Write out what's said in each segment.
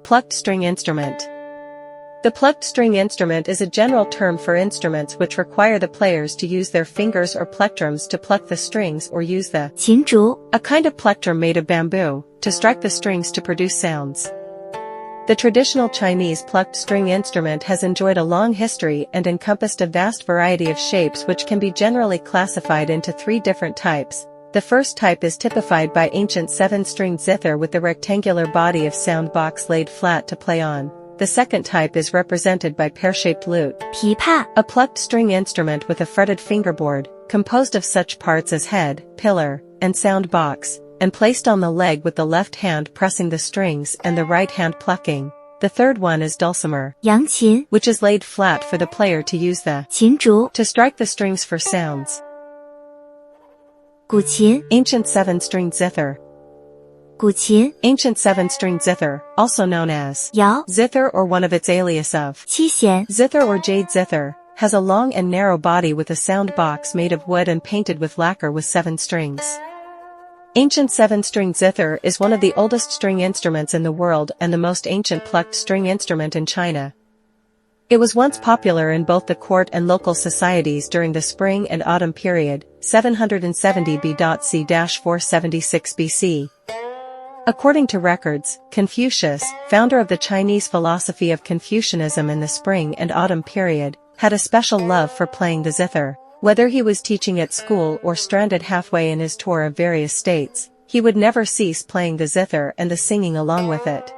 plucked string instrument. The plucked string instrument is a general term for instruments which require the players to use their fingers or plectrums to pluck the strings or use the 琴竹, a kind of plectrum made of bamboo, to strike the strings to produce sounds. The traditional Chinese plucked string instrument has enjoyed a long history and encompassed a vast variety of shapes which can be generally classified into three different types. The first type is typified by ancient 7-stringed zither with the rectangular body of sound box laid flat to play on. The second type is represented by pear-shaped lute, 琵琶, a plucked string instrument with a fretted fingerboard, composed of such parts as head, pillar, and sound box, and placed on the leg with the left hand pressing the strings and the right hand plucking. The third one is dulcimer, 扬琴, which is laid flat for the player to use the 琴竹, to strike the strings for sounds. 古琴, Ancient 7-stringed zither. 古琴, Ancient 7-stringed zither, also known as 瑶, zither or one of its alias of 七弦, zither or jade zither, has a long and narrow body with a sound box made of wood and painted with lacquer with 7 strings. Ancient 7-stringed zither is one of the oldest string instruments in the world and the most ancient plucked string instrument in China. It was once popular in both the court and local societies during the spring and autumn period, 770 BC-476 BC. According to records, Confucius, founder of the Chinese philosophy of Confucianism in the spring and autumn period, had a special love for playing the zither. Whether he was teaching at school or stranded halfway in his tour of various states, he would never cease playing the zither and the singing along with it.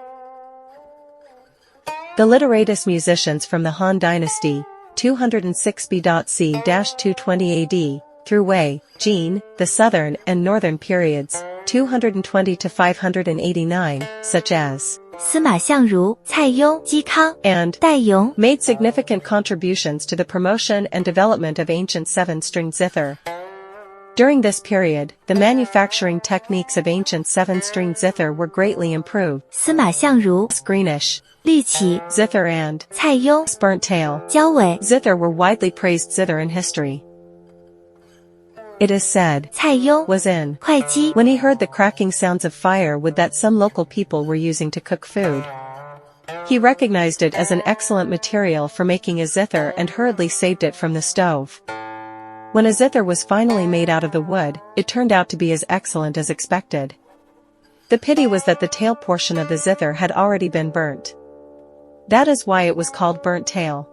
The literatus musicians from the Han Dynasty, 206 BC-220 AD, through Wei, Jin, the southern and northern periods, 220 to 589, such as 司马相如, 蔡邕, 嵇康, and 戴咏, made significant contributions to the promotion and development of ancient 7-stringed zither. During this period, the manufacturing techniques of ancient 7-stringed zither were greatly improved. 司马相如, Greenish, 绿绮, zither and 蔡邕, burnt tail, 焦尾, zither were widely praised zither in history. It is said, 蔡邕 was in 会稽 when he heard the cracking sounds of firewood that some local people were using to cook food. He recognized it as an excellent material for making a zither and hurriedly saved it from the stove. When a zither was finally made out of the wood, it turned out to be as excellent as expected. The pity was that the tail portion of the zither had already been burnt. That is why it was called burnt tail.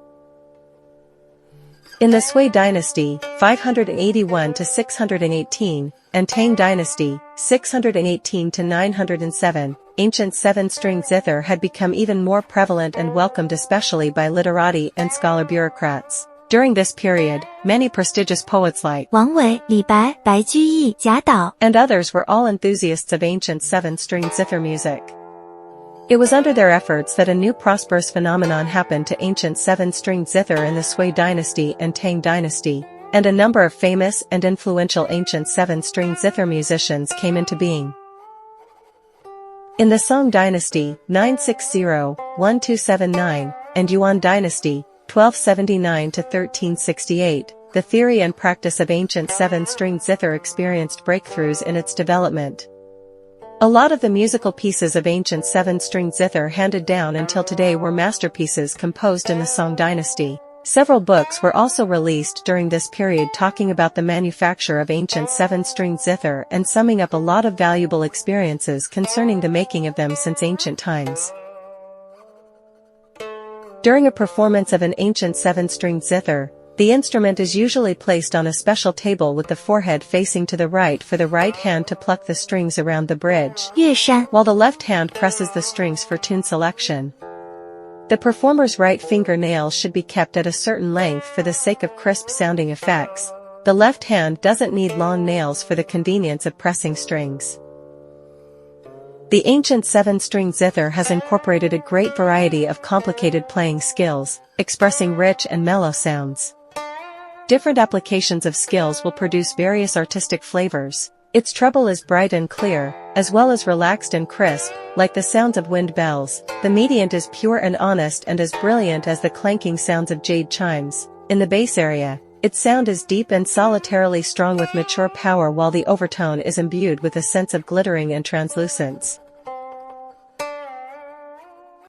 In the Sui dynasty, 581 to 618, and Tang dynasty, 618 to 907, ancient 7-stringed zither had become even more prevalent and welcomed especially by literati and scholar bureaucrats. During this period, many prestigious poets like 王维、李白、白居易、贾岛 and others were all enthusiasts of ancient 7-stringed zither music. It was under their efforts that a new prosperous phenomenon happened to ancient 7-stringed zither in the Sui dynasty and Tang dynasty, and a number of famous and influential ancient 7-stringed zither musicians came into being. In the Song dynasty, 960-1279, and Yuan dynasty, 1279 to 1368, the theory and practice of ancient 7-stringed zither experienced breakthroughs in its development. A lot of the musical pieces of ancient 7-stringed zither handed down until today were masterpieces composed in the Song dynasty. Several books were also released during this period talking about the manufacture of ancient 7-stringed zither and summing up a lot of valuable experiences concerning the making of them since ancient times. During a performance of an ancient 7-stringed zither, the instrument is usually placed on a special table with the forehead facing to the right for the right hand to pluck the strings around the bridge, 乐山 while the left hand presses the strings for tune selection. The performer's right fingernails should be kept at a certain length for the sake of crisp sounding effects. The left hand doesn't need long nails for the convenience of pressing strings. The ancient 7-stringed zither has incorporated a great variety of complicated playing skills, expressing rich and mellow sounds. Different applications of skills will produce various artistic flavors. Its treble is bright and clear, as well as relaxed and crisp, like the sounds of wind bells. The mediant is pure and honest and as brilliant as the clanking sounds of jade chimes. In the bass area, its sound is deep and solitarily strong with mature power, while the overtone is imbued with a sense of glittering and translucence.